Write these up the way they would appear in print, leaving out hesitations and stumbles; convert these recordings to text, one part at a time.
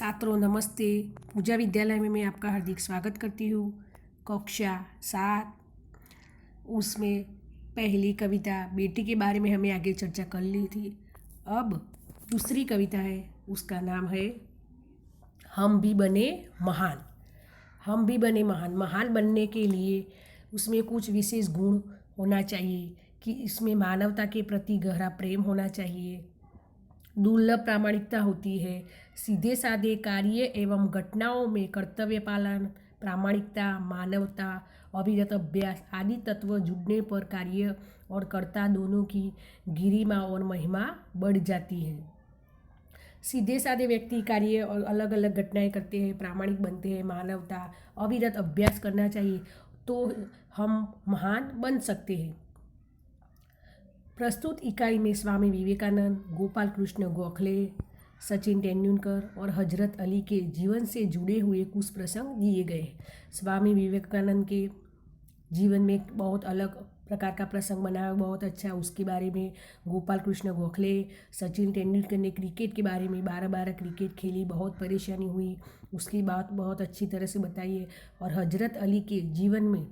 छात्रों नमस्ते। पूजा विद्यालय में मैं आपका हार्दिक स्वागत करती हूँ। कक्षा 7 उसमें पहली कविता बेटी के बारे में हमें आगे चर्चा कर ली थी। अब दूसरी कविता है, उसका नाम है हम भी बने महान। हम भी बने महान। महान बनने के लिए उसमें कुछ विशेष गुण होना चाहिए कि इसमें मानवता के प्रति गहरा प्रेम होना चाहिए, दुर्लभ प्रामाणिकता होती है, सीधे साधे कार्य एवं घटनाओं में कर्तव्य पालन, प्रामाणिकता, मानवता, अविरत अभ्यास आदि तत्व जुड़ने पर कार्य और कर्ता दोनों की गरिमा और महिमा बढ़ जाती है। सीधे साधे व्यक्ति कार्य और अलग अलग घटनाएं करते हैं, प्रामाणिक बनते हैं, मानवता, अविरत अभ्यास करना चाहिए, तो हम महान बन सकते हैं। प्रस्तुत इकाई में स्वामी विवेकानंद, गोपाल कृष्ण गोखले, सचिन तेंदुलकर और हजरत अली के जीवन से जुड़े हुए कुछ प्रसंग दिए गए। स्वामी विवेकानंद के जीवन में बहुत अलग प्रकार का प्रसंग बना, बहुत अच्छा, उसके बारे में। गोपाल कृष्ण गोखले, सचिन तेंदुलकर ने क्रिकेट के बारे में 12-12 क्रिकेट खेली, बहुत परेशानी हुई, उसकी बात बहुत अच्छी तरह से बताई है। और हजरत अली के जीवन में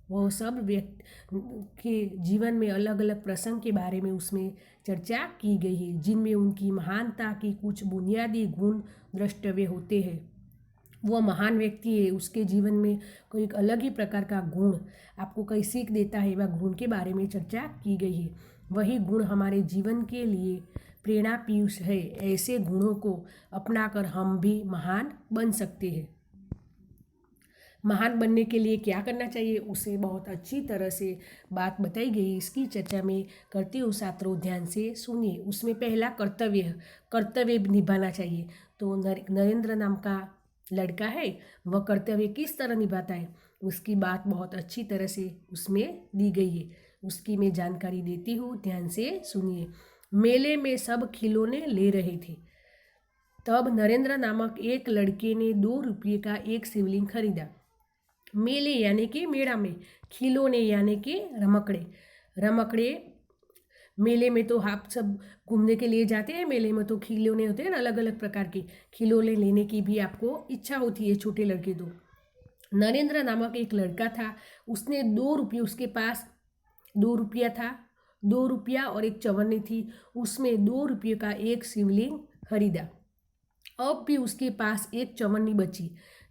वो सब व्यक्ति के जीवन में अलग अलग प्रसंग के बारे में उसमें चर्चा की गई है, जिनमें उनकी महानता की कुछ बुनियादी गुण द्रष्टव्य होते हैं। वह महान व्यक्ति है, उसके जीवन में कोई एक अलग ही प्रकार का गुण आपको कई सीख देता है, वह गुण के बारे में चर्चा की गई है। वही गुण हमारे जीवन के लिए प्रेरणा पीयूष है। ऐसे गुणों को अपनाकर हम भी महान बन सकते हैं। महान बनने के लिए क्या करना चाहिए, उसे बहुत अच्छी तरह से बात बताई गई। इसकी चर्चा में करती हूँ, छात्रों ध्यान से सुनिए। उसमें पहला कर्तव्य निभाना चाहिए। तो नरेंद्र नाम का लड़का है, वह कर्तव्य किस तरह निभाता है, उसकी बात बहुत अच्छी तरह से उसमें दी गई है। उसकी मैं जानकारी देती हूँ, ध्यान से सुनिए। मेले में सब खिलौने ले रहे थे, तब नरेंद्र नामक एक लड़के ने 2 रुपये का एक शिवलिंग खरीदा। मेले यानी कि मेला में, खिलौने यानी कि रमकड़े मेले में तो आप सब घूमने के लिए जाते हैं, मेले में तो खिलौने होते हैं ना, अलग अलग प्रकार के खिलौने लेने की भी आपको इच्छा होती है, छोटे लड़के तो। नरेंद्र नामक एक लड़का था, उसने 2 रुपये, उसके पास 2 रुपया था, 2 रुपया और एक चवन्नी थी, उसमें 2 रुपये का एक शिवलिंग खरीदा। अब भी उसके पास एक चवन्नी बची।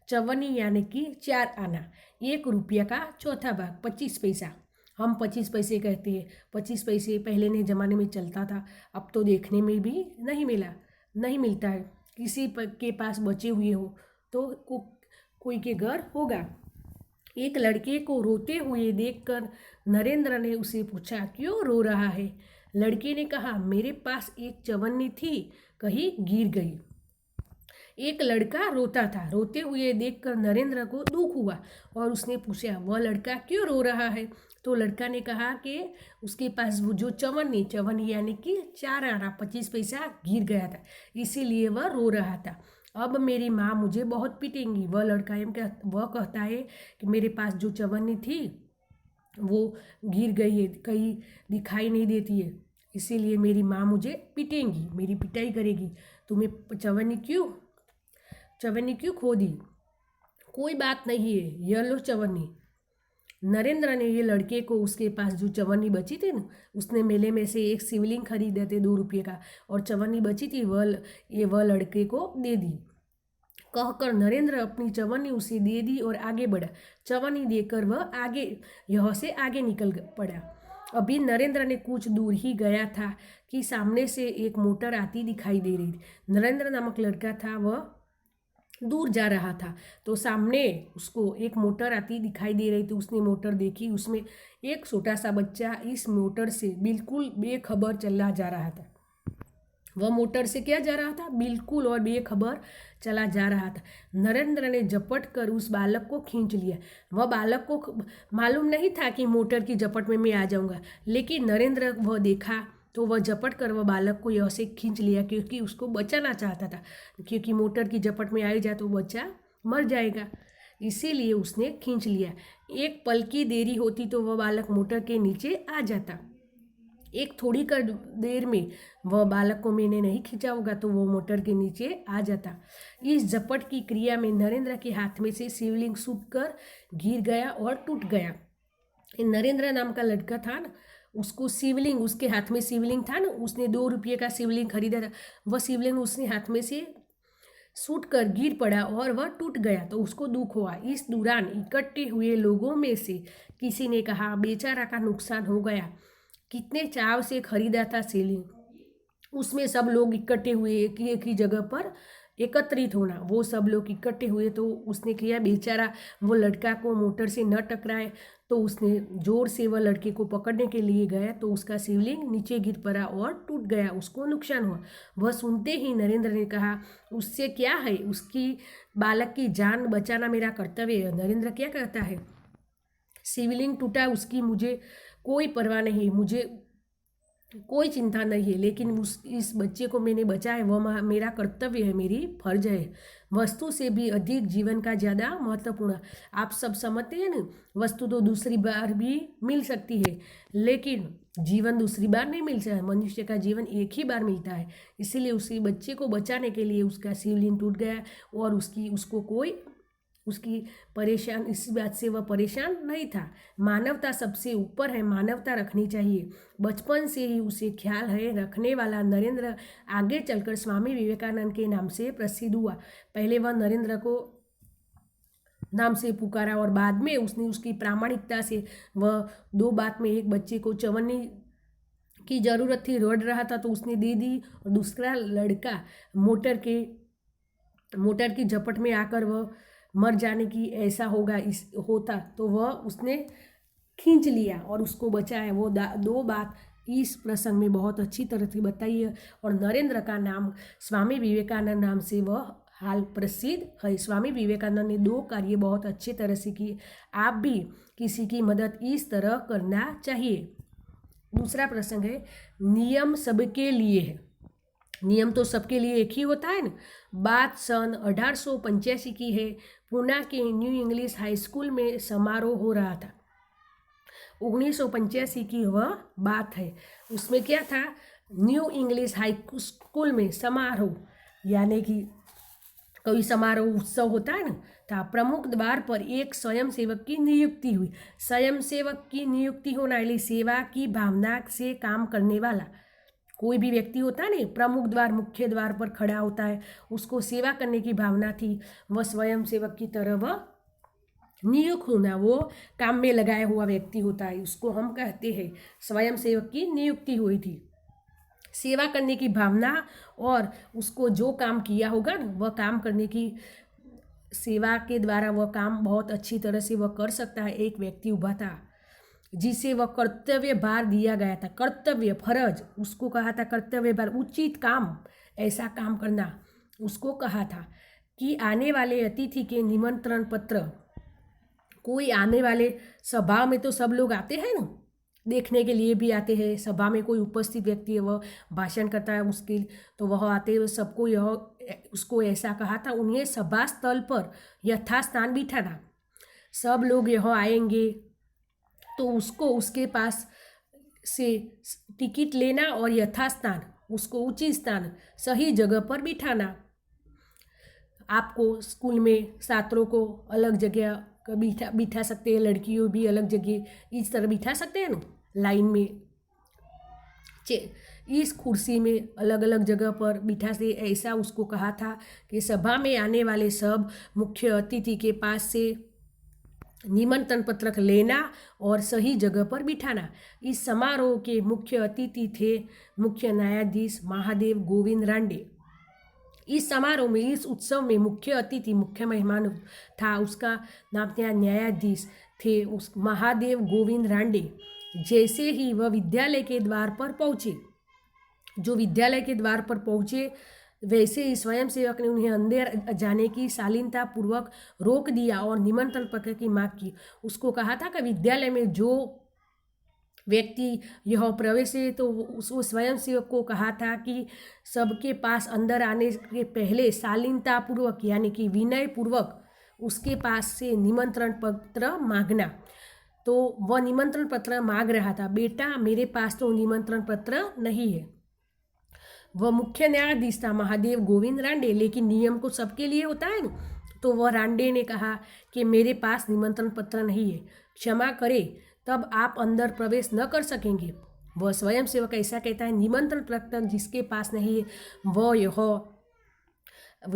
चवन्नी यानी कि 4 आना, 1 रुपया का चौथा भाग, 25 पैसा। हम 25 पैसे कहते हैं। 25 पैसे पहले ने ज़माने में चलता था, अब तो देखने में भी नहीं मिलता है। किसी के पास बचे हुए हो तो कोई के घर होगा। एक लड़के को रोते हुए देखकर नरेंद्र ने उसे पूछा, क्यों रो रहा है? लड़के ने कहा, मेरे पास एक चवन्नी थी, कहीं गिर गई। एक लड़का रोता था, रोते हुए देखकर नरेंद्र को दुख हुआ और उसने पूछा, वह लड़का क्यों रो रहा है? तो लड़का ने कहा कि उसके पास वो जो चवन्नी यानी कि 4 आना 25 पैसा गिर गया था, इसीलिए वह रो रहा था। अब मेरी माँ मुझे बहुत पीटेंगी। वह कहता है कि मेरे पास जो चवन्नी थी वो गिर गई है, कहीं दिखाई नहीं देती है, इसीलिए मेरी माँ मुझे पीटेंगी, मेरी पिटाई करेगी। तुम्हें चवन्नी क्यों खो दी? कोई बात नहीं है, यह लो चवन्नी। नरेंद्र ने ये लड़के को उसके पास जो चवन्नी बची थी ना, उसने मेले में से एक शिवलिंग खरीदे थे 2 रुपये का, और चवन्नी बची थी वह लड़के को दे दी। कहकर नरेंद्र अपनी चवन्नी उसे दे दी और आगे बढ़ा। चवन्नी देकर वह यहाँ से आगे निकल पड़ा। अभी नरेंद्र ने कुछ दूर ही गया था कि सामने से एक मोटर आती दिखाई दे रही थी। नरेंद्र नामक लड़का था, वह दूर जा रहा था, तो सामने उसको एक मोटर आती दिखाई दे रही थी। उसने मोटर देखी, उसमें एक छोटा सा बच्चा इस मोटर से बिल्कुल बेखबर चला जा रहा था। वह मोटर से क्या जा रहा था? बिल्कुल और बेखबर चला जा रहा था। नरेंद्र ने झपट कर उस बालक को खींच लिया। वह बालक को मालूम नहीं था कि मोटर की झपट में मैं आ जाऊंगा, लेकिन नरेंद्र वह देखा तो वह झपट कर वह बालक को ऐसे खींच लिया, क्योंकि उसको बचाना चाहता था, क्योंकि मोटर की झपट में आ जाए तो बच्चा मर जाएगा, इसीलिए उसने खींच लिया। एक पल की देरी होती तो वह बालक मोटर के नीचे आ जाता। एक थोड़ी कर देर में वह बालक को मैंने नहीं खींचा होगा तो वो मोटर के नीचे आ जाता। इस झपट की क्रिया में नरेंद्र के हाथ में से शिवलिंग सूखकर गिर गया और टूट गया। नरेंद्र नाम का लड़का था ना, उसको शिवलिंग, उसके हाथ में शिवलिंग था ना, उसने 2 रुपये का शिवलिंग खरीदा था। वह शिवलिंग उसने हाथ में से सूट कर गिर पड़ा और वह टूट गया तो उसको दुख हुआ। इस दौरान इकट्ठे हुए लोगों में से किसी ने कहा, बेचारा का नुकसान हो गया, कितने चाव से खरीदा था शिवलिंग। उसमें सब लोग इकट्ठे हुए, एक ही जगह पर एकत्रित होना। वो सब लोग इकट्ठे हुए तो उसने किया, बेचारा वो लड़का को मोटर से न टकराए तो उसने जोर से वह लड़के को पकड़ने के लिए गया तो उसका शिवलिंग नीचे गिर पड़ा और टूट गया, उसको नुकसान हुआ। वह सुनते ही नरेंद्र ने कहा, उससे क्या है, उसकी बालक की जान बचाना मेरा कर्तव्य है। नरेंद्र क्या कहता है, शिवलिंग टूटा उसकी मुझे कोई परवाह नहीं, मुझे कोई चिंता नहीं है, लेकिन इस बच्चे को मैंने बचाया वह मेरा कर्तव्य है, मेरी फर्ज है। वस्तु से भी अधिक जीवन का ज़्यादा महत्वपूर्ण। आप सब समझते हैं ना, वस्तु तो दूसरी बार भी मिल सकती है लेकिन जीवन दूसरी बार नहीं मिल सकता। मनुष्य का जीवन एक ही बार मिलता है, इसीलिए उसी बच्चे को बचाने के लिए उसका शिवलिंग टूट गया और उसकी परेशान, इस बात से वह परेशान नहीं था। मानवता सबसे ऊपर है, मानवता रखनी चाहिए, बचपन से ही उसे ख्याल है। रखने वाला नरेंद्र आगे चलकर स्वामी विवेकानंद के नाम से प्रसिद्ध हुआ। पहले वह नरेंद्र को नाम से पुकारा और बाद में उसने उसकी प्रामाणिकता से, वह 2 बात में, एक बच्चे को चवन्नी की ज़रूरत थी, रोड रहा था तो उसने दे दी, और दूसरा लड़का मोटर की झपट में आकर वह मर जाने की ऐसा होता तो वह उसने खींच लिया और उसको बचाया। वो 2 बात इस प्रसंग में बहुत अच्छी तरह से बताई है। और नरेंद्र का नाम स्वामी विवेकानंद नाम से वह हाल प्रसिद्ध है। स्वामी विवेकानंद ने 2 कार्य बहुत अच्छी तरह से किए। आप भी किसी की मदद इस तरह करना चाहिए। दूसरा प्रसंग है, नियम सबके लिए है। नियम तो सबके लिए एक ही होता है ना। बात सन 1885 की है। पुणे के न्यू इंग्लिश हाई स्कूल में समारोह हो रहा था। 1985 की वह बात है। उसमें क्या था, न्यू इंग्लिश हाई स्कूल में समारोह, यानी कि कोई समारोह उत्सव होता है ना, था। प्रमुख द्वार पर एक स्वयंसेवक की नियुक्ति हुई। स्वयंसेवक की नियुक्ति होना यानी सेवा की भावना से काम करने वाला कोई भी व्यक्ति होता है ना, प्रमुख द्वार, मुख्य द्वार पर खड़ा होता है, उसको सेवा करने की भावना थी, वह स्वयंसेवक की तरह वह नियुक्त होना, वो काम में लगाया हुआ व्यक्ति होता है, उसको हम कहते हैं स्वयंसेवक की नियुक्ति हुई थी। सेवा करने की भावना और उसको जो काम किया होगा ना, वह काम करने की, सेवा के द्वारा वह काम बहुत अच्छी तरह से वह कर सकता है। एक व्यक्ति उभा था जिसे वह कर्तव्य भार दिया गया था, कर्तव्य, फर्ज, उसको कहा था कर्तव्य भार, उचित काम, ऐसा काम करना उसको कहा था। कि आने वाले अतिथि के निमंत्रण पत्र, कोई आने वाले, सभा में तो सब लोग आते हैं ना, देखने के लिए भी आते हैं। सभा में कोई उपस्थित व्यक्ति है, वह भाषण करता है उसके, तो वह आते हैं, सबको उसको ऐसा कहा था, उन्हें सभा स्थल पर यथास्थान बिठाना। सब लोग यहाँ आएंगे तो उसको उसके पास से टिकट लेना और यथास्थान, उसको उचित स्थान, सही जगह पर बिठाना। आपको स्कूल में छात्रों को अलग जगह बिठा सकते हैं, लड़कियों भी अलग जगह इस तरह बिठा सकते हैं ना, लाइन में, इस कुर्सी में अलग अलग जगह पर बिठा से, ऐसा उसको कहा था। कि सभा में आने वाले सब मुख्य अतिथि के पास से निमंत्रण पत्रक लेना और सही जगह पर बिठाना। इस समारोह के मुख्य अतिथि थे मुख्य न्यायाधीश महादेव गोविंद रांडे। इस समारोह में, इस उत्सव में मुख्य अतिथि, मुख्य मेहमान था, उसका नाम था, न्यायाधीश थे उस महादेव गोविंद रांडे। जैसे ही वह विद्यालय के द्वार पर पहुँचे, जो विद्यालय के द्वार पर पहुँचे, वैसे ही स्वयंसेवक ने उन्हें अंदर जाने की शालीनता पूर्वक रोक दिया और निमंत्रण पत्र की मांग की। उसको कहा था कि विद्यालय में जो व्यक्ति यह प्रवेश है, तो उस स्वयंसेवक को कहा था कि सबके पास अंदर आने के पहले शालीनता पूर्वक, यानी कि विनय पूर्वक उसके पास से निमंत्रण पत्र मांगना। तो तो वह निमंत्रण पत्र मांग रहा था। बेटा मेरे पास तो निमंत्रण पत्र नहीं है। वह मुख्य न्यायाधीश था महादेव गोविंद रांडे, लेकिन नियम को सबके लिए होता है ना। तो वह रांडे ने कहा कि मेरे पास निमंत्रण पत्र नहीं है, क्षमा करें, तब आप अंदर प्रवेश न कर सकेंगे। वह स्वयं सेवक ऐसा कहता है, निमंत्रण पत्र जिसके पास नहीं है वह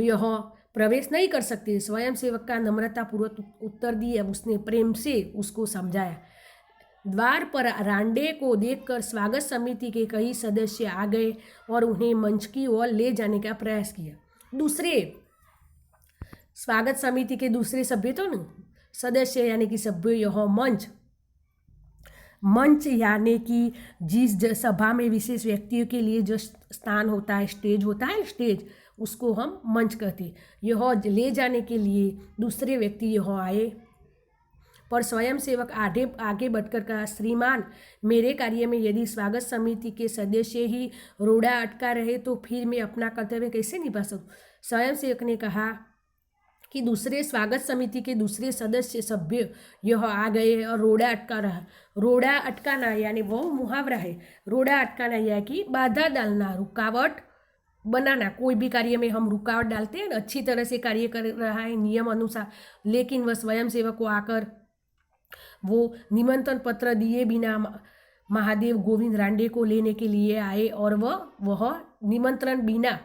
यह प्रवेश नहीं कर सकते। स्वयं सेवक का नम्रतापूर्वक उत्तर दिया, उसने प्रेम से उसको समझाया। द्वार पर रांडे को देखकर स्वागत समिति के कई सदस्य आ गए और उन्हें मंच की ओर ले जाने का प्रयास किया। दूसरे स्वागत समिति के दूसरे सभ्य तो न सदस्य यानी कि सभ्य, यह मंच यानी कि जिस सभा में विशेष व्यक्तियों के लिए जो स्थान होता है, स्टेज होता है, स्टेज, उसको हम मंच कहते। यह ले जाने के लिए दूसरे व्यक्ति यह आए, पर स्वयं सेवक आगे बढ़कर कहा, श्रीमान, मेरे कार्य में यदि स्वागत समिति के सदस्य ही रोड़ा अटका रहे तो फिर मैं अपना कर्तव्य कैसे निभा सकूं। स्वयं सेवक ने कहा कि दूसरे स्वागत समिति के दूसरे सदस्य सभ्य यह आ गए और रोड़ा अटका रहा। रोड़ा अटकाना यानी वो मुहावरा है। रोड़ा अटकाना यानी कि बाधा डालना, रुकावट बनाना। कोई भी कार्य में हम रुकावट डालते हैं, अच्छी तरह से कार्य कर रहा है नियम अनुसार, लेकिन वह स्वयं सेवक को आकर वो निमंत्रण पत्र दिए बिना महादेव गोविंद रांडे को लेने के लिए आए और वह निमंत्रण बिना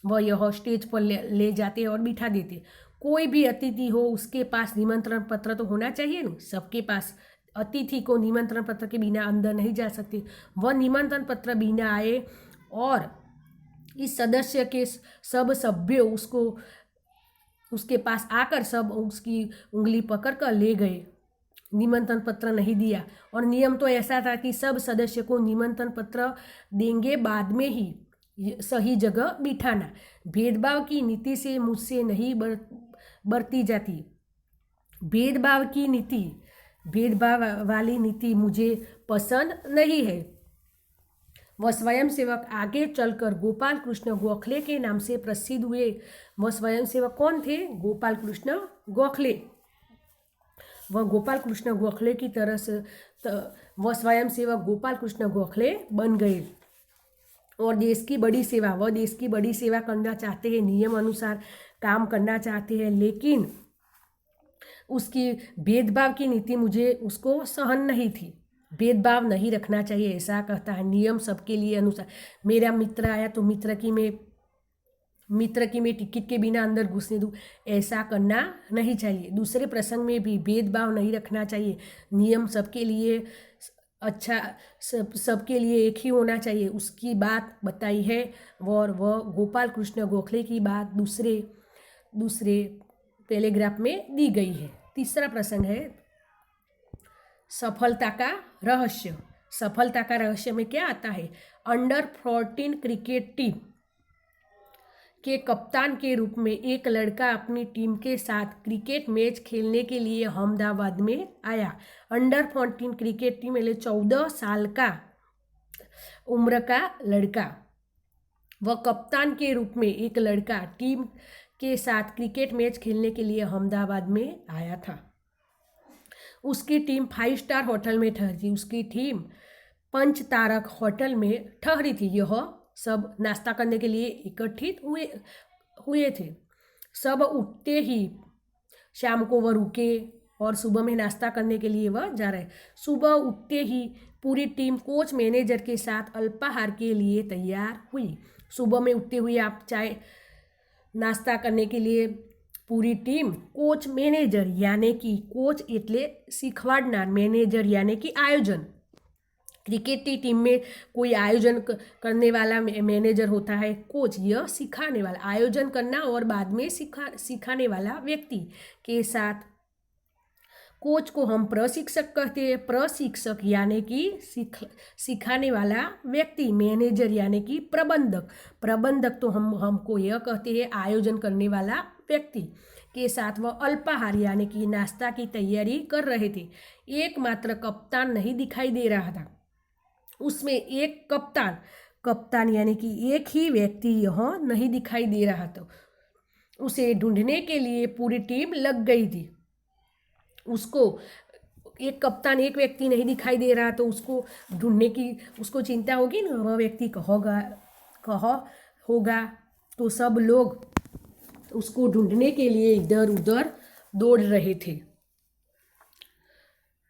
वह यह स्टेज पर ले जाते और बिठा देते। कोई भी अतिथि हो उसके पास निमंत्रण पत्र तो होना चाहिए ना, सबके पास। अतिथि को निमंत्रण पत्र के बिना अंदर नहीं जा सकते। वह निमंत्रण पत्र बिना आए और इस सदस्य के सब सभ्य उसके पास आकर सब उसकी उंगली पकड़ कर ले गए। निमंत्रण पत्र नहीं दिया और नियम तो ऐसा था कि सब सदस्य को निमंत्रण पत्र देंगे, बाद में ही सही जगह बिठाना। भेदभाव की नीति से मुझसे नहीं बरती जाती। भेदभाव वाली नीति मुझे पसंद नहीं है। वह स्वयं सेवक आगे चलकर गोपाल कृष्ण गोखले के नाम से प्रसिद्ध हुए। वह स्वयं सेवक कौन थे? गोपाल कृष्ण गोखले। वह गोपाल कृष्ण गोखले की तरह से वह स्वयं सेवक गोपाल कृष्ण गोखले बन गए और देश की बड़ी सेवा करना चाहते हैं, नियम अनुसार काम करना चाहते हैं, लेकिन उसकी भेदभाव की नीति मुझे उसको सहन नहीं थी। भेदभाव नहीं रखना चाहिए, ऐसा कहता है नियम सबके लिए अनुसार। मेरा मित्र आया तो मित्र की मैं टिकट के बिना अंदर घुसने दूँ, ऐसा करना नहीं चाहिए। दूसरे प्रसंग में भी भेदभाव नहीं रखना चाहिए। नियम सबके लिए अच्छा, सबके लिए एक ही होना चाहिए, उसकी बात बताई है। और वह गोपाल कृष्ण गोखले की बात दूसरे पैराग्राफ में दी गई है। तीसरा प्रसंग है सफलता का रहस्य। सफलता का रहस्य में क्या आता है? अंडर 14 क्रिकेट टीम के कप्तान के रूप में एक लड़का अपनी टीम के साथ क्रिकेट मैच खेलने के लिए अहमदाबाद में आया। अंडर 14 क्रिकेट टीम में 14 साल का उम्र का लड़का, वह कप्तान के रूप में एक लड़का टीम के साथ क्रिकेट मैच खेलने के लिए अहमदाबाद में आया था। उसकी टीम 5 स्टार होटल में ठहरी। उसकी टीम 5 तारक होटल में ठहरी थी। यह सब नाश्ता करने के लिए इकट्ठित हुए थे। सब उठते ही शाम को वह रुके और सुबह में नाश्ता करने के लिए वह जा रहे। सुबह उठते ही पूरी टीम कोच मैनेजर के साथ अल्पाहार के लिए तैयार हुई। सुबह में उठते हुए आप चाय नाश्ता करने के लिए पूरी टीम कोच मैनेजर यानी कि कोच એટલે શીખવાડનાર, मैनेजर यानी कि आयोजन। क्रिकेट की टीम में कोई आयोजन करने वाला मैनेजर होता है, कोच यह सिखाने वाला, आयोजन करना और बाद में सिखाने वाला व्यक्ति के साथ। कोच को हम प्रशिक्षक कहते हैं। प्रशिक्षक यानी कि सिखाने वाला व्यक्ति। मैनेजर यानी कि प्रबंधक तो हमको यह कहते हैं आयोजन करने वाला व्यक्ति के साथ वह अल्पाहार यानी कि नाश्ता की तैयारी कर रहे थे। एकमात्र कप्तान नहीं दिखाई दे रहा था। उसमें एक कप्तान यानी कि एक ही व्यक्ति यहाँ नहीं दिखाई दे रहा था। उसे ढूंढने के लिए पूरी टीम लग गई थी। उसको एक कप्तान, एक व्यक्ति नहीं दिखाई दे रहा तो उसको ढूंढने की उसको चिंता होगी ना, वह व्यक्ति कहाँ होगा। तो सब लोग उसको ढूंढने के लिए इधर उधर दौड़ रहे थे।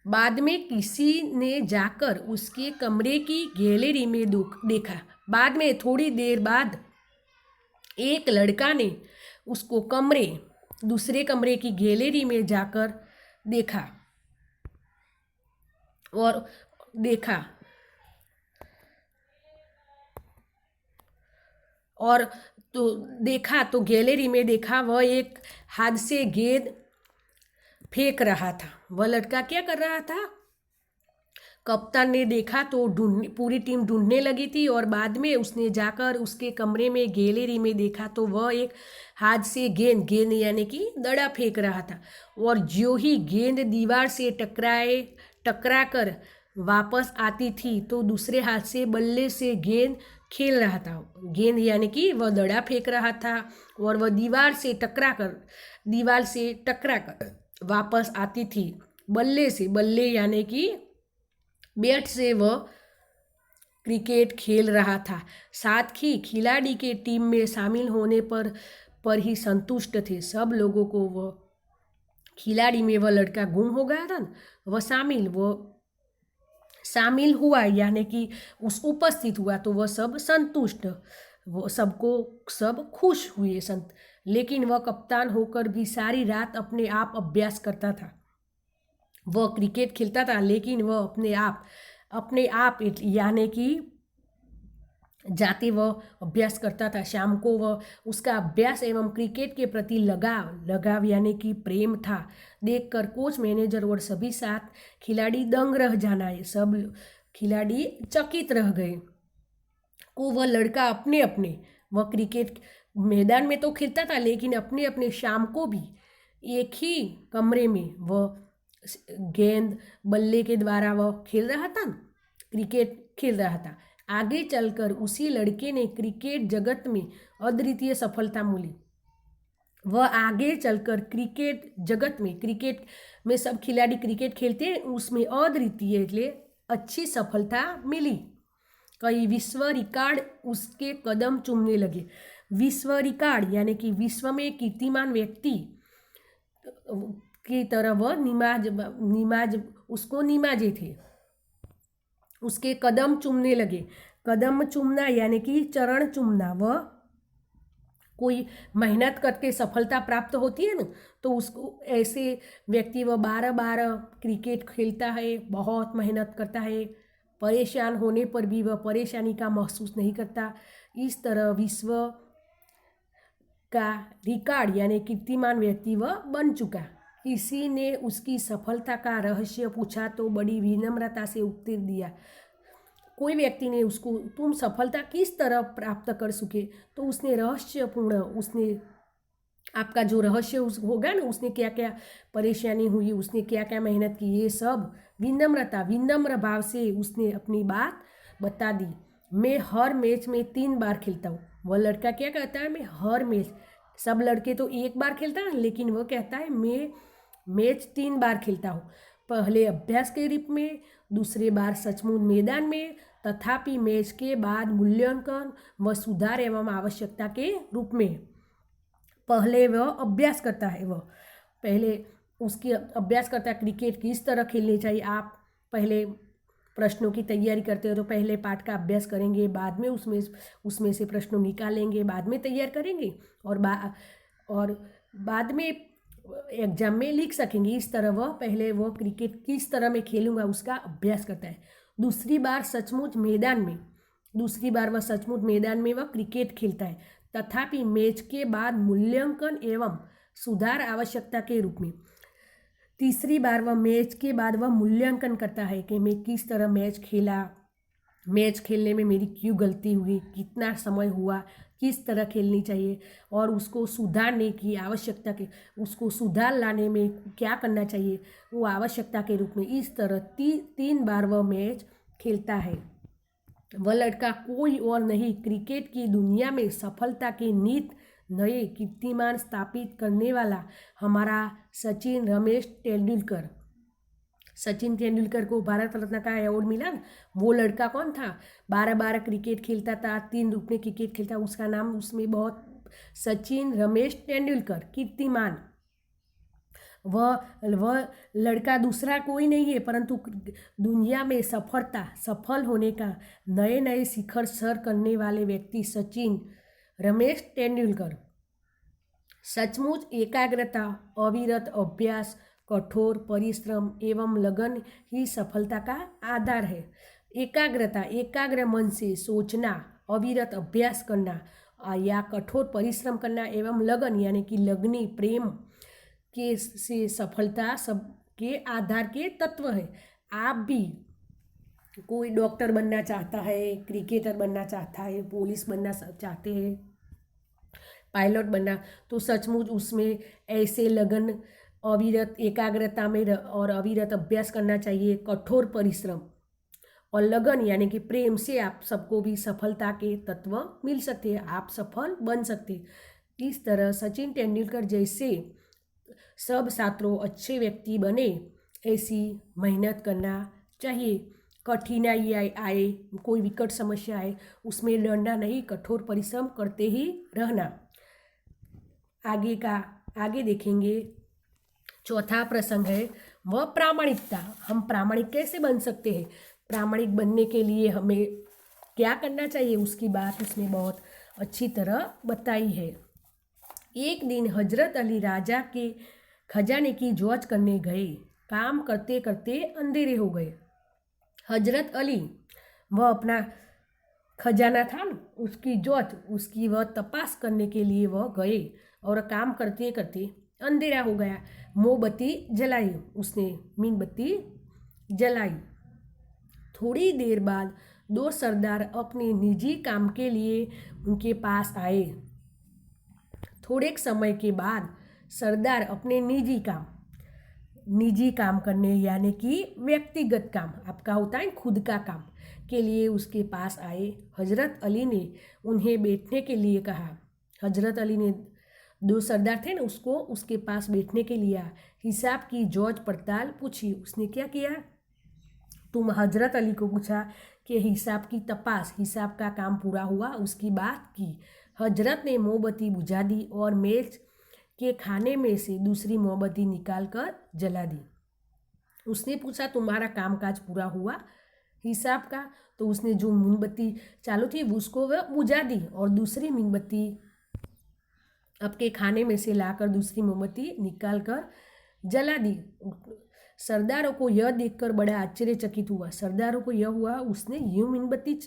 बाद में किसी ने जाकर उसके कमरे की गैलरी में देखा। बाद में थोड़ी देर बाद एक लड़का ने उसको दूसरे कमरे की गैलरी में जाकर देखा और देखा और तो गैलरी में देखा वह एक हाथ से गेंद फेंक रहा था। वह लड़का क्या कर रहा था? कप्तान ने देखा तो पूरी टीम ढूंढने लगी थी और बाद में उसने जाकर उसके कमरे में गैलरी में देखा तो वह एक हाथ से गेंद यानी कि दड़ा फेंक रहा था। और जो ही गेंद दीवार से टकरा कर वापस आती थी तो दूसरे हाथ से बल्ले से गेंद खेल रहा था। गेंद यानी कि वह दड़ा फेंक रहा था और वह दीवार से टकरा कर वापस आती थी बल्ले यानी कि बैट से वह क्रिकेट खेल रहा था। साथ ही खिलाड़ी के टीम में शामिल होने पर ही संतुष्ट थे। सब लोगों को वह खिलाड़ी में वह लड़का गुम हो गया था, वह शामिल हुआ यानी कि उस उपस्थित हुआ तो वह सब संतुष्ट, वो सब खुश हुए लेकिन वह कप्तान होकर भी सारी रात अपने आप अभ्यास करता था। वह क्रिकेट खेलता था लेकिन वह अपने आप यानी कि जाते वह अभ्यास करता था। शाम को वह उसका अभ्यास एवं क्रिकेट के प्रति लगाव यानी कि प्रेम था देखकर कोच, मैनेजर और सभी साथ खिलाड़ी दंग रह जाना है। सब खिलाड़ी चकित रह गए को वह लड़का वह क्रिकेट मैदान में तो खेलता था लेकिन अपने अपने शाम को भी एक ही कमरे में वह गेंद बल्ले के द्वारा वह क्रिकेट खेल रहा था। आगे चलकर उसी लड़के ने क्रिकेट जगत में अद्वितीय सफलता मिली। वह आगे चलकर क्रिकेट में सब खिलाड़ी क्रिकेट खेलते हैं, उसमें अद्वितीय એટલે अच्छी सफलता मिली। कई विश्व रिकॉर्ड उसके कदम चूमने लगे। विश्व रिकॉर्ड यानी कि विश्व में कीर्तिमान व्यक्ति की तरह वह निमाजे थे, उसके कदम चूमने लगे। कदम चूमना यानी कि चरण चूमना। वह कोई मेहनत करके सफलता प्राप्त होती है ना, तो उसको ऐसे व्यक्ति वह बार क्रिकेट खेलता है, बहुत मेहनत करता है, परेशान होने पर भी वह परेशानी का महसूस नहीं करता। इस तरह विश्व का रिकॉर्ड यानी कीर्तिमान व्यक्ति वह बन चुका। किसी ने उसकी सफलता का रहस्य पूछा तो बड़ी विनम्रता से उत्तर दिया। कोई व्यक्ति ने उसको तुम सफलता किस तरह प्राप्त कर सके, तो उसने आपका जो रहस्य होगा ना, उसने क्या क्या परेशानी हुई, उसने क्या क्या मेहनत की, ये सब विनम्र भाव से उसने अपनी बात बता दी। मैं हर मैच में 3 बार खेलता हूँ। वह लड़का क्या कहता है? मैं हर मैच, सब लड़के तो 1 बार खेलता है लेकिन वह कहता है मैं मैच 3 बार खेलता हूँ। पहले अभ्यास के रूप में, दूसरे बार सचमुच मैदान में, तथापि मैच के बाद मूल्यांकन व सुधार एवं आवश्यकता के रूप में। पहले वह अभ्यास करता है, वह पहले उसकी अभ्यास करता है क्रिकेट किस तरह खेलनी चाहिए। आप पहले प्रश्नों की तैयारी करते हो तो पहले पाठ का अभ्यास करेंगे, बाद में उसमें से प्रश्नों निकालेंगे, बाद में तैयार करेंगे और बाद में एग्जाम में लिख सकेंगे। इस तरह वह पहले वह क्रिकेट किस तरह मैं खेलूँगा उसका अभ्यास करता है। दूसरी बार वह सचमुच मैदान में वह क्रिकेट खेलता है, तथापि मैच के बाद मूल्यांकन एवं सुधार आवश्यकता के रूप में। तीसरी बार वह मैच के बाद वह मूल्यांकन करता है कि मैं किस तरह मैच खेला, मैच खेलने में मेरी क्यों गलती हुई, कितना समय हुआ, किस तरह खेलनी चाहिए और उसको सुधारने की आवश्यकता के, उसको सुधार लाने में क्या करना चाहिए, वो आवश्यकता के रूप में। इस तरह 3 बार वह मैच खेलता है। वह लड़का कोई और नहीं, क्रिकेट की दुनिया में सफलता के नित नए कीर्तिमान स्थापित करने वाला हमारा सचिन रमेश तेंदुलकर। सचिन तेंदुलकर को भारत रत्न का अवार्ड मिला ना, वो लड़का कौन था? 12-12 क्रिकेट खेलता था, 3 रूप में क्रिकेट खेलता, उसका नाम उसमें बहुत सचिन रमेश तेंदुलकर, कीर्तिमान। वह लड़का दूसरा कोई नहीं है, परंतु दुनिया में सफल होने का नए नए शिखर सर करने वाले व्यक्ति सचिन रमेश तेंदुलकर। सचमुच एकाग्रता, अविरत अभ्यास, कठोर परिश्रम एवं लगन ही सफलता का आधार है। एकाग्रता, एकाग्र मन से सोचना, अविरत अभ्यास करना या कठोर परिश्रम करना एवं लगन यानी कि लगनी प्रेम के से सफलता सब के आधार के तत्व है। आप भी कोई डॉक्टर बनना चाहता है, क्रिकेटर बनना चाहता है, पुलिस बनना चाहते हैं, पायलट बनना, तो सचमुच उसमें ऐसे लगन, अविरत एकाग्रता में और अविरत अभ्यास करना चाहिए, कठोर परिश्रम और लगन यानी कि प्रेम से आप सबको भी सफलता के तत्व मिल सकते हैं, आप सफल बन सकते हैं। इस तरह सचिन तेंदुलकर जैसे सब छात्रों अच्छे व्यक्ति बने, ऐसी मेहनत करना चाहिए। कठिनाई आए, कोई विकट समस्या आए, उसमें डरना नहीं, कठोर परिश्रम करते ही रहना। आगे देखेंगे। चौथा प्रसंग है वह प्रामाणिकता। हम प्रामाणिक कैसे बन सकते हैं? प्रामाणिक बनने के लिए हमें क्या करना चाहिए, उसकी बात उसने बहुत अच्छी तरह बताई है। एक दिन हजरत अली राजा के खजाने की जांच करने गए। काम करते करते अंधेरे हो गए। हजरत अली वह अपना खजाना था ना, उसकी जांच, उसकी वह तपास करने के लिए वह गए और काम करते करते अंधेरा हो गया। मोमबत्ती जलाई, उसने मीणबत्ती जलाई। थोड़ी देर बाद 2 सरदार अपने निजी काम के लिए उनके पास आए। थोड़े समय के बाद सरदार अपने निजी काम करने यानी कि व्यक्तिगत काम, आपका होता है खुद का काम के लिए उसके पास आए। हजरत अली ने उन्हें बैठने के लिए कहा। हजरत अली ने 2 सरदार थे ना, उसको उसके पास बैठने के लिए हिसाब की जांच पड़ताल पूछी। उसने क्या किया? तुम हजरत अली को पूछा कि हिसाब की तपास, हिसाब का काम पूरा हुआ, उसकी बात की। हजरत ने मोमबत्ती बुझा दी और मेज के खाने में से दूसरी मोमबत्ती निकाल कर जला दी। उसने पूछा तुम्हारा कामकाज पूरा हुआ हिसाब का? तो उसने जो मोमबत्ती चालू थी उसको वह बुझा दी और दूसरी मोमबत्ती आपके खाने में से लाकर दूसरी मोमबत्ती निकाल कर जला दी। सरदारों को यह देखकर बड़ा आश्चर्यचकित हुआ। सरदारों को यह हुआ, उसने यूं मोमबत्ती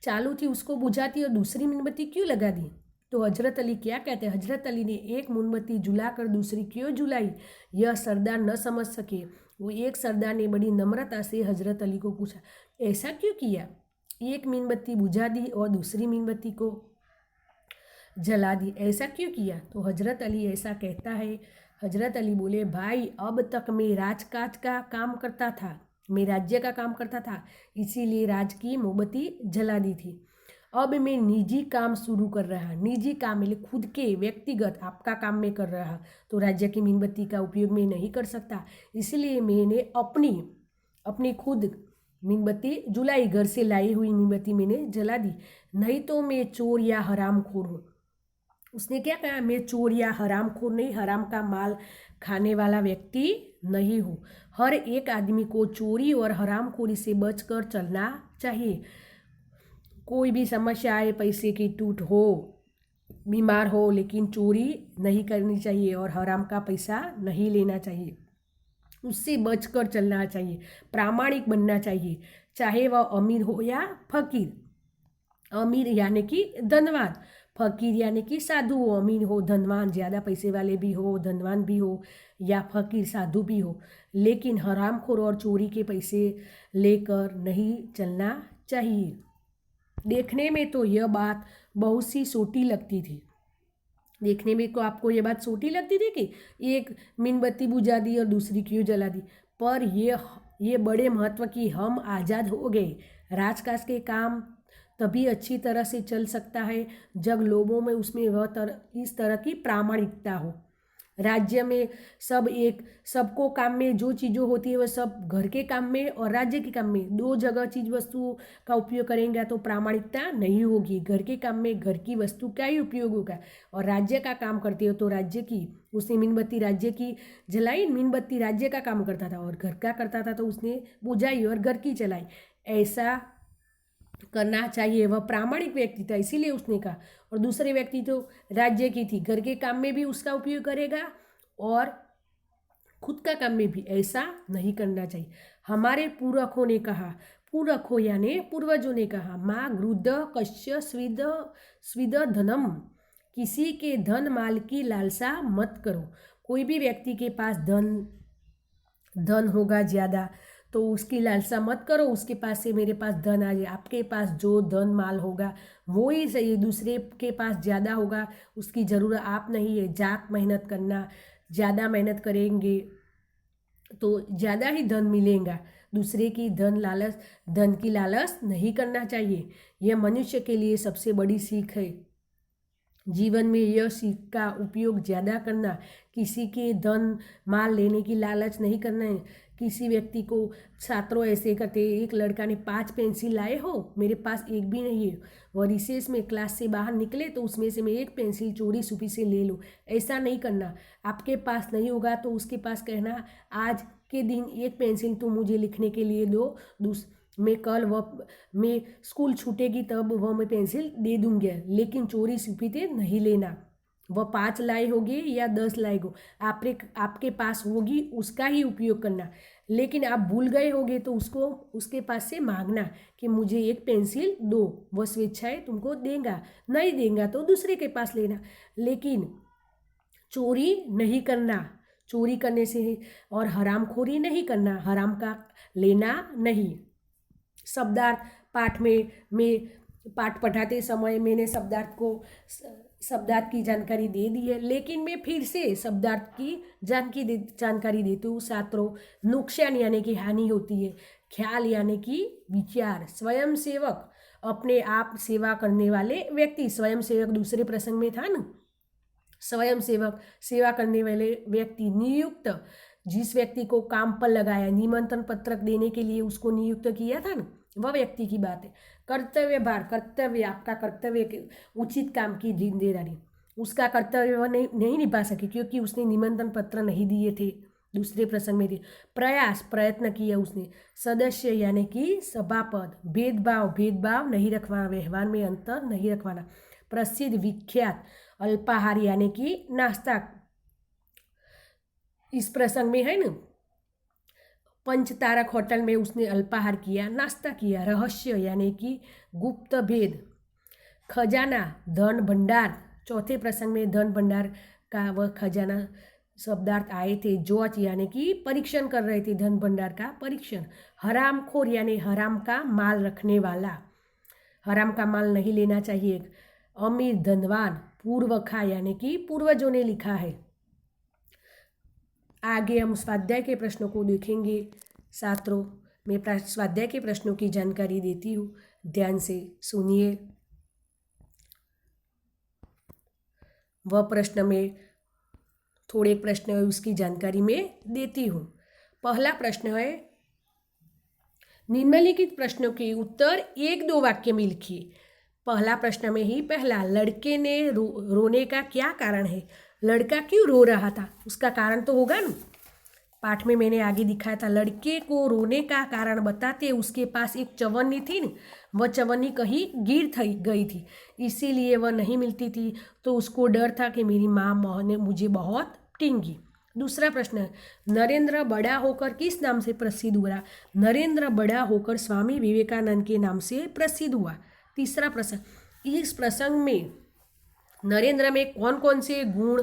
चालू थी उसको बुझाती और दूसरी मोमबत्ती क्यों लगा दी? तो हजरत अली क्या कहते हैं? हजरत अली ने एक मोमबत्ती जुलाकर दूसरी क्यों जुलाई, यह सरदार न समझ सके। वो एक सरदार ने बड़ी नम्रता से हजरत अली को पूछा, ऐसा क्यों किया? एक मोमबत्ती बुझा दी और दूसरी मोमबत्ती को जला दी, ऐसा क्यों किया? तो हजरत अली ऐसा कहता है। हजरत अली बोले, भाई अब तक मैं राजकाज का काम करता था, मैं राज्य का काम करता था, इसीलिए राज की मोमबत्ती जला दी थी। अब मैं निजी काम शुरू कर रहा, निजी काम मतलब खुद के व्यक्तिगत आपका काम में कर रहा, तो राज्य की मोमबत्ती का उपयोग मैं नहीं कर सकता, इसलिए मैंने अपनी खुद मोमबत्ती जुलाई, घर से लाई हुई मोमबत्ती मैंने जला दी, नहीं तो मैं चोर या हरामखोर हूँ। उसने क्या कहा? मैं चोर या हरामखोर नहीं, हराम का माल खाने वाला व्यक्ति नहीं हूँ। हर एक आदमी को चोरी और हरामखोरी से बचकर चलना चाहिए। कोई भी समस्या आए, पैसे की टूट हो, बीमार हो, लेकिन चोरी नहीं करनी चाहिए और हराम का पैसा नहीं लेना चाहिए, उससे बचकर चलना चाहिए, प्रामाणिक बनना चाहिए, चाहे वह अमीर हो या फकीर। अमीर यानी कि धनवान, फकीर यानी कि साधु हो। अमीर हो, धनवान, ज़्यादा पैसे वाले भी हो, धनवान भी हो, या फकीर साधु भी हो, लेकिन हरामखोर और चोरी के पैसे लेकर नहीं चलना चाहिए। देखने में तो यह बात बहुत सी छोटी लगती थी। देखने में तो आपको ये बात छोटी लगती थी कि एक मोमबत्ती बुझा दी और दूसरी क्यों जला दी, पर ये बड़े महत्व की, हम आज़ाद हो गए। राजकाज के काम तभी अच्छी तरह से चल सकता है जब लोगों में उसमें इस तरह की प्रामाणिकता हो। राज्य में सबको काम में जो चीज़ों होती है वह सब घर के काम में और राज्य के काम में दो जगह चीज़ वस्तु का उपयोग करेंगे तो प्रामाणिकता नहीं होगी। घर के काम में घर की वस्तु का ही उपयोग होगा और राज्य का काम करते हो तो राज्य की, उसने मीनबत्ती राज्य की जलाई, मीनबत्ती राज्य का काम करता था और घर का करता था तो उसने बुझाई और घर की चलाई। ऐसा करना चाहिए, वह प्रामाणिक व्यक्ति था इसीलिए उसने कहा। और दूसरे व्यक्ति तो राज्य की थी, घर के काम में भी उसका उपयोग करेगा और खुद का काम में भी, ऐसा नहीं करना चाहिए। हमारे पूर्वजों ने कहा, पूर्वजों यानी पूर्वजों ने कहा, माँ गृध कश्य स्विद स्विद धनम, किसी के धन माल की लालसा मत करो। कोई भी व्यक्ति के पास धन होगा ज़्यादा तो उसकी लालसा मत करो, उसके पास से मेरे पास धन आ जाए। आपके पास जो धन माल होगा वो ही सही, दूसरे के पास ज़्यादा होगा उसकी ज़रूरत आप नहीं है। जात मेहनत करना, ज़्यादा मेहनत करेंगे तो ज़्यादा ही धन मिलेगा। दूसरे की धन की लालच नहीं करना चाहिए। यह मनुष्य के लिए सबसे बड़ी सीख है। जीवन में यह सीख का उपयोग ज़्यादा करना, किसी के धन माल लेने की लालच नहीं करना है। किसी व्यक्ति को, छात्रों ऐसे करते, एक लड़का ने 5 पेंसिल लाए हो, मेरे पास एक भी नहीं है, वह रिसेस में क्लास से बाहर निकले तो उसमें से मैं एक पेंसिल चोरी छुपी से ले लूँ। ऐसा नहीं करना। आपके पास नहीं होगा तो उसके पास कहना, आज के दिन एक पेंसिल तुम मुझे लिखने के लिए दो, मैं स्कूल छूटेगी तब वह मैं पेंसिल दे दूँगी, लेकिन चोरी छुपी नहीं लेना। वह 5 लाए होगे या 10 लाए हो, आपके पास होगी उसका ही उपयोग करना। लेकिन आप भूल गए होगे तो उसके पास से मांगना कि मुझे एक पेंसिल दो, वह स्वेच्छाएं तुमको देगा, नहीं देगा तो दूसरे के पास लेना। लेकिन चोरी नहीं करना, चोरी करने से और हरामखोरी नहीं करना, हराम का लेना नहीं। शब्दार्थ पाठ में पाठ पढ़ाते समय मैंने शब्दार्थ की जानकारी दे दी है, लेकिन मैं फिर से शब्दार्थ की जानकारी देती हूँ छात्रों। नुकसान यानी कि हानि होती है, ख्याल यानी कि विचार, स्वयं सेवक अपने आप सेवा करने वाले व्यक्ति, स्वयं सेवक दूसरे प्रसंग में था ना, स्वयं सेवक सेवा करने वाले व्यक्ति, नियुक्त जिस व्यक्ति को काम पर लगाया, निमंत्रण पत्रक देने के लिए उसको नियुक्त किया था ना, वह व्यक्ति की बात है। कर्तव्य भार, कर्तव्य आपका कर्तव्य, उचित काम की जिम्मेदारी, उसका कर्तव्य वह नहीं निभा सके क्योंकि उसने निमंत्रण पत्र नहीं दिए थे, दूसरे प्रसंग में थे। प्रयास, प्रयत्न किया उसने। सदस्य यानी कि सभापद, भेदभाव नहीं रखवाना, व्यवहार में अंतर नहीं रखवाना। प्रसिद्ध, विख्यात, अल्पाहार यानी कि नाश्ता, इस प्रसंग में है ना, पंचतारक होटल में उसने अल्पाहार किया, नाश्ता किया। रहस्य यानी कि गुप्त भेद। खजाना, धन भंडार, चौथे प्रसंग में धन भंडार का वह खजाना शब्दार्थ आए थे। जॉच यानी कि परीक्षण कर रहे थे, धन भंडार का परीक्षण। हरामखोर यानी हराम का माल रखने वाला, हराम का माल नहीं लेना चाहिए। अमीर, धनवान, पूर्वखा यानी कि पूर्वजों ने लिखा है। आगे हम स्वाध्याय के प्रश्नों को देखेंगे छात्रों। मैं स्वाध्याय के प्रश्नों की जानकारी देती हूँ, ध्यान से सुनिए। वह प्रश्न में थोड़े प्रश्न है उसकी जानकारी मैं देती हूँ। पहला प्रश्न है, निम्नलिखित प्रश्नों के उत्तर 1-2 वाक्य में लिखिए। पहला प्रश्न में ही पहला, लड़के ने रोने का क्या कारण है? लड़का क्यों रो रहा था? उसका कारण तो होगा ना। पाठ में मैंने आगे दिखाया था, लड़के को रोने का कारण बताते उसके पास एक चवन्नी थी न, वह चवन्नी कहीं गई थी, इसीलिए वह नहीं मिलती थी, तो उसको डर था कि मेरी माँ ने मुझे बहुत पीटेंगी। दूसरा प्रश्न, नरेंद्र बड़ा होकर किस नाम से प्रसिद्ध हुआ? नरेंद्र बड़ा होकर स्वामी विवेकानंद के नाम से प्रसिद्ध हुआ। तीसरा प्रश्न, इस प्रसंग में नरेंद्र में कौन कौन से गुण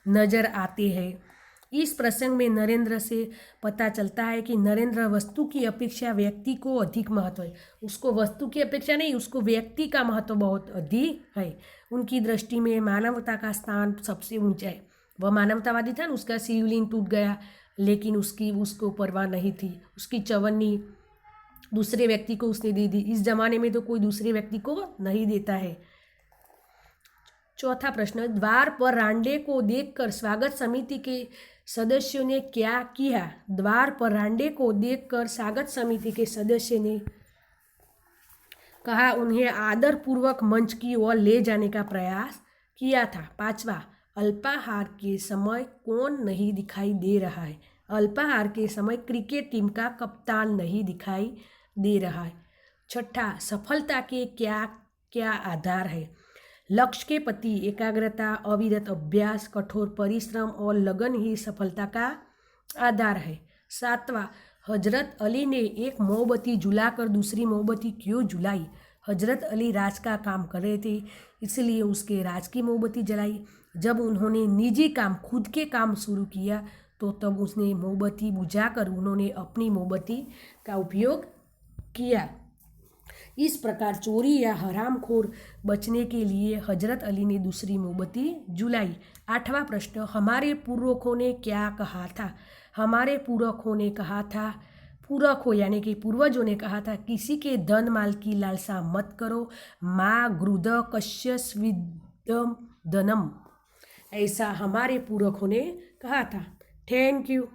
नजर आते हैं? इस प्रसंग में नरेंद्र से पता चलता है कि नरेंद्र वस्तु की अपेक्षा व्यक्ति को अधिक महत्व है। उसको वस्तु की अपेक्षा नहीं, उसको व्यक्ति का महत्व बहुत अधिक है। उनकी दृष्टि में मानवता का स्थान सबसे ऊंचा है। वह मानवतावादी था, उसका शिवलिंग टूट गया लेकिन उसको परवाह नहीं थी। उसकी चवन्नी दूसरे व्यक्ति को उसने दे दी। इस जमाने में तो कोई दूसरे व्यक्ति को नहीं देता है। चौथा प्रश्न, द्वार पर रांडे को देखकर स्वागत समिति के सदस्यों ने क्या किया? द्वार पर रांडे को देखकर स्वागत समिति के सदस्य ने कहा उन्हें आदरपूर्वक मंच की ओर ले जाने का प्रयास किया था। पांचवा, अल्पाहार के समय कौन नहीं दिखाई दे रहा है? अल्पाहार के समय क्रिकेट टीम का कप्तान नहीं दिखाई दे रहा है। छठा, सफलता के क्या क्या आधार है? लक्ष्य के प्रति एकाग्रता, अविरत अभ्यास, कठोर परिश्रम और लगन ही सफलता का आधार है। सातवां, हजरत अली ने एक मोमबत्ती जलाकर दूसरी मोमबत्ती क्यों जलाई? हजरत अली राज का काम कर रहे थे, इसलिए उसके राज की मोमबत्ती जलाई। जब उन्होंने निजी काम, खुद के काम शुरू किया तो तब उसने मोमबत्ती बुझाकर उन्होंने अपनी मोमबत्ती का उपयोग किया। इस प्रकार चोरी या हरामखोर बचने के लिए हजरत अली ने दूसरी मोमबत्ती जलाई। आठवां प्रश्न, हमारे पूर्वजों ने क्या कहा था? हमारे पूर्वजों ने कहा था, पूर्वजों यानी कि पूर्वजों ने कहा था, किसी के धन माल की लालसा मत करो, माँ गृध कस्य स्विदम धनम, ऐसा हमारे पूर्वजों ने कहा था। Thank you.